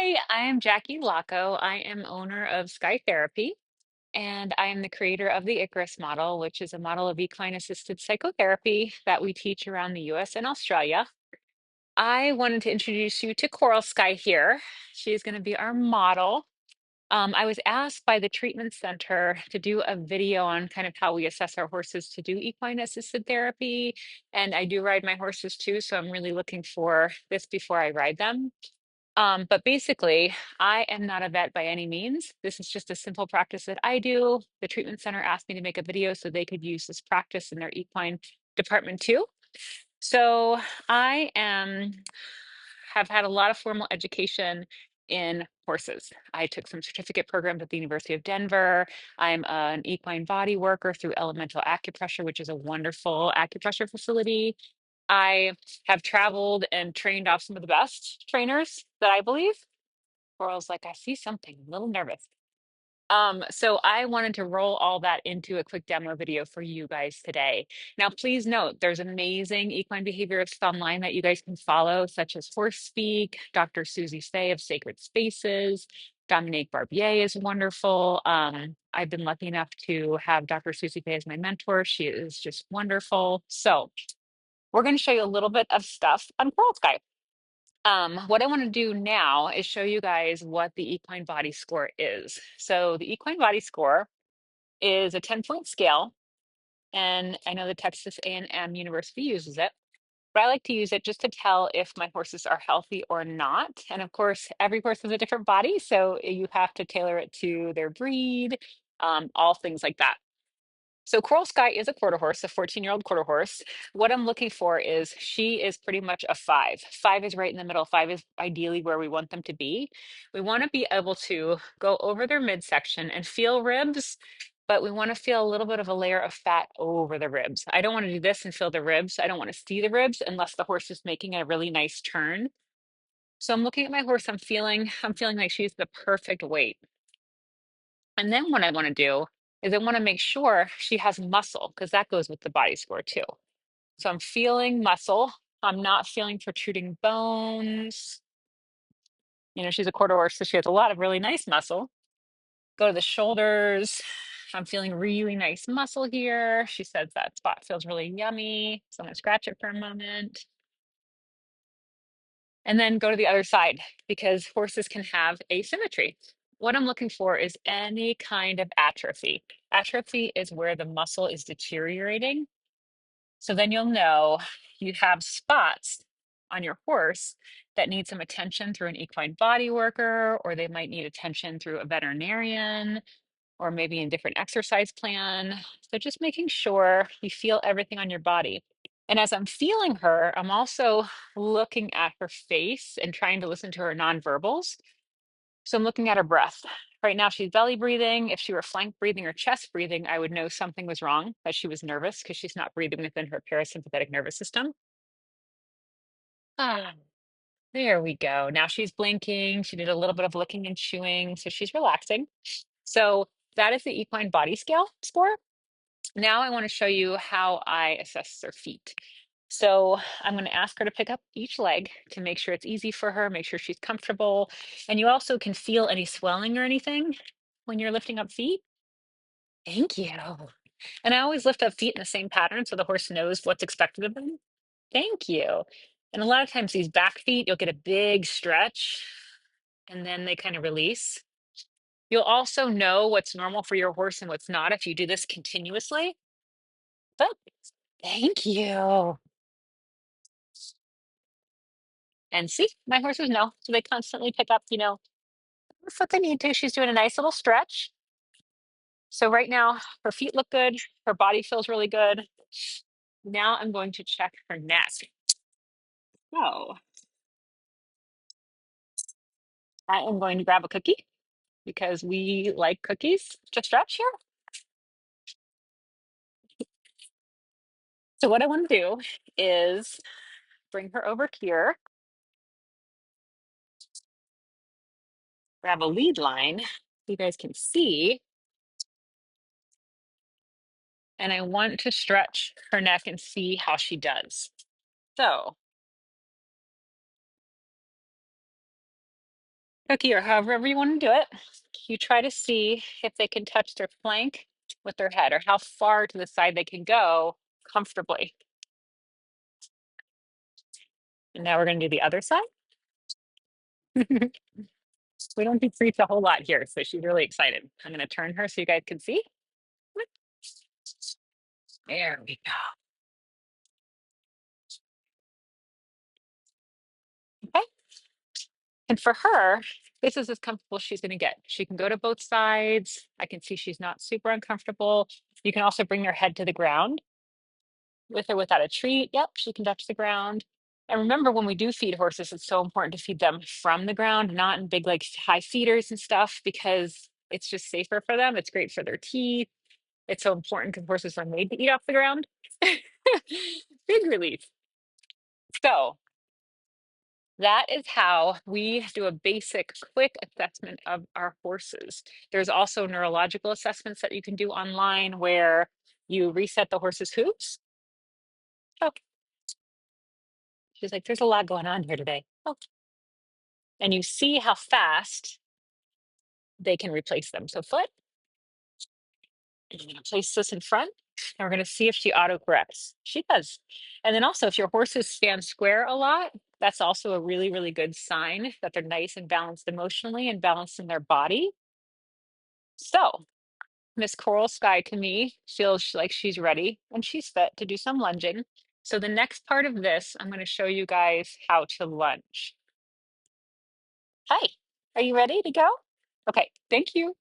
Hi, I am Jackie Laco. I am owner of Sky Therapy, and I am the creator of the Icarus model, which is a model of equine assisted psychotherapy that we teach around the US and Australia. I wanted to introduce you to Coral Sky here. She's going to be our model. I was asked by the treatment center to do a video on kind of how we assess our horses to do equine assisted therapy. And I do ride my horses too, so I'm really looking for this before I ride them. But basically, I am not a vet by any means. This is just a simple practice that I do. The treatment center asked me to make a video so they could use this practice in their equine department too. So I am have had a lot of formal education in horses. I took some certificate programs at the University of Denver. I'm an equine body worker through Elemental Acupressure, which is a wonderful acupressure facility. I have traveled and trained off some of the best trainers that I believe. Coral's like, I see something, a little nervous. So I wanted to roll all that into a quick demo video for you guys today. Now, please note, there's amazing equine behaviorists online that you guys can follow, such as Horse Speak, Dr. Susie Fay of Sacred Spaces, Dominique Barbier is wonderful. I've been lucky enough to have Dr. Susie Fay as my mentor. She is just wonderful. So we're going to show you a little bit of stuff on Coral Sky. What I want to do now is show you guys what the equine body score is. So the equine body score is a 10-point scale, and I know the Texas A&M University uses it, but I like to use it just to tell if my horses are healthy or not. And of course, every horse has a different body, so you have to tailor it to their breed, all things like that. So Coral Sky is a quarter horse, a 14-year-old quarter horse. What I'm looking for is she is pretty much a five. Five is right in the middle. Five is ideally where we want them to be. We want to be able to go over their midsection and feel ribs, but we want to feel a little bit of a layer of fat over the ribs. I don't want to do this and feel the ribs. I don't want to see the ribs unless the horse is making a really nice turn. So I'm looking at my horse. I'm feeling like she's the perfect weight. And then what I want to do is I want to make sure she has muscle because that goes with the body score too. So I'm feeling muscle. I'm not feeling protruding bones. She's a quarter horse, so she has a lot of really nice muscle. Go to the shoulders. I'm feeling really nice muscle here. She says that spot feels really yummy. So I'm going to scratch it for a moment. And then go to the other side because horses can have asymmetry. What I'm looking for is any kind of atrophy. Atrophy is where the muscle is deteriorating. So then you'll know you have spots on your horse that need some attention through an equine body worker, or they might need attention through a veterinarian, or maybe a different exercise plan. So just making sure you feel everything on your body. And as I'm feeling her, I'm also looking at her face and trying to listen to her nonverbals. So I'm looking at her breath. Right now, she's belly breathing. If she were flank breathing or chest breathing, I would know something was wrong, that she was nervous because she's not breathing within her parasympathetic nervous system. Ah, there we go. Now she's blinking. She did a little bit of licking and chewing, so she's relaxing. So that is the equine body scale score. Now I want to show you how I assess their feet. So I'm going to ask her to pick up each leg to make sure it's easy for her, make sure she's comfortable. And you also can feel any swelling or anything when you're lifting up feet. Thank you. And I always lift up feet in the same pattern so the horse knows what's expected of them. Thank you. And a lot of times these back feet, you'll get a big stretch and then they kind of release. You'll also know what's normal for your horse and what's not if you do this continuously. But thank you. And see, my horses know. So they constantly pick up, that's what they need to. She's doing a nice little stretch. So right now, her feet look good. Her body feels really good. Now I'm going to check her neck. So I am going to grab a cookie because we like cookies to stretch here. So what I want to do is bring her over here, grab a lead line so you guys can see. And I want to stretch her neck and see how she does. So Cookie or however you want to do it. You try to see if they can touch their flank with their head or how far to the side they can go comfortably. And now we're going to do the other side. We don't do treats a whole lot here, so she's really excited. I'm going to turn her so you guys can see. There we go. Okay. And for her, this is as comfortable as she's going to get. She can go to both sides. I can see she's not super uncomfortable. You can also bring her head to the ground with or without a treat. Yep, she can touch the ground. And remember, when we do feed horses, it's so important to feed them from the ground, not in big, like high feeders and stuff, because it's just safer for them. It's great for their teeth. It's so important because horses are made to eat off the ground. Big relief. So that is how we do a basic, quick assessment of our horses. There's also neurological assessments that you can do online where you reset the horse's hooves. Oh, she's like, there's a lot going on here today. Oh, and you see how fast they can replace them. So foot, and you're going to place this in front, and we're going to see if she auto corrects. She does. And then also, if your horses stand square a lot, that's also a really, really good sign that they're nice and balanced emotionally and balanced in their body. So Miss Coral Sky to me feels like she's ready and she's fit to do some lunging. So the next part of this, I'm going to show you guys how to lunge. Hi, are you ready to go? Okay, thank you.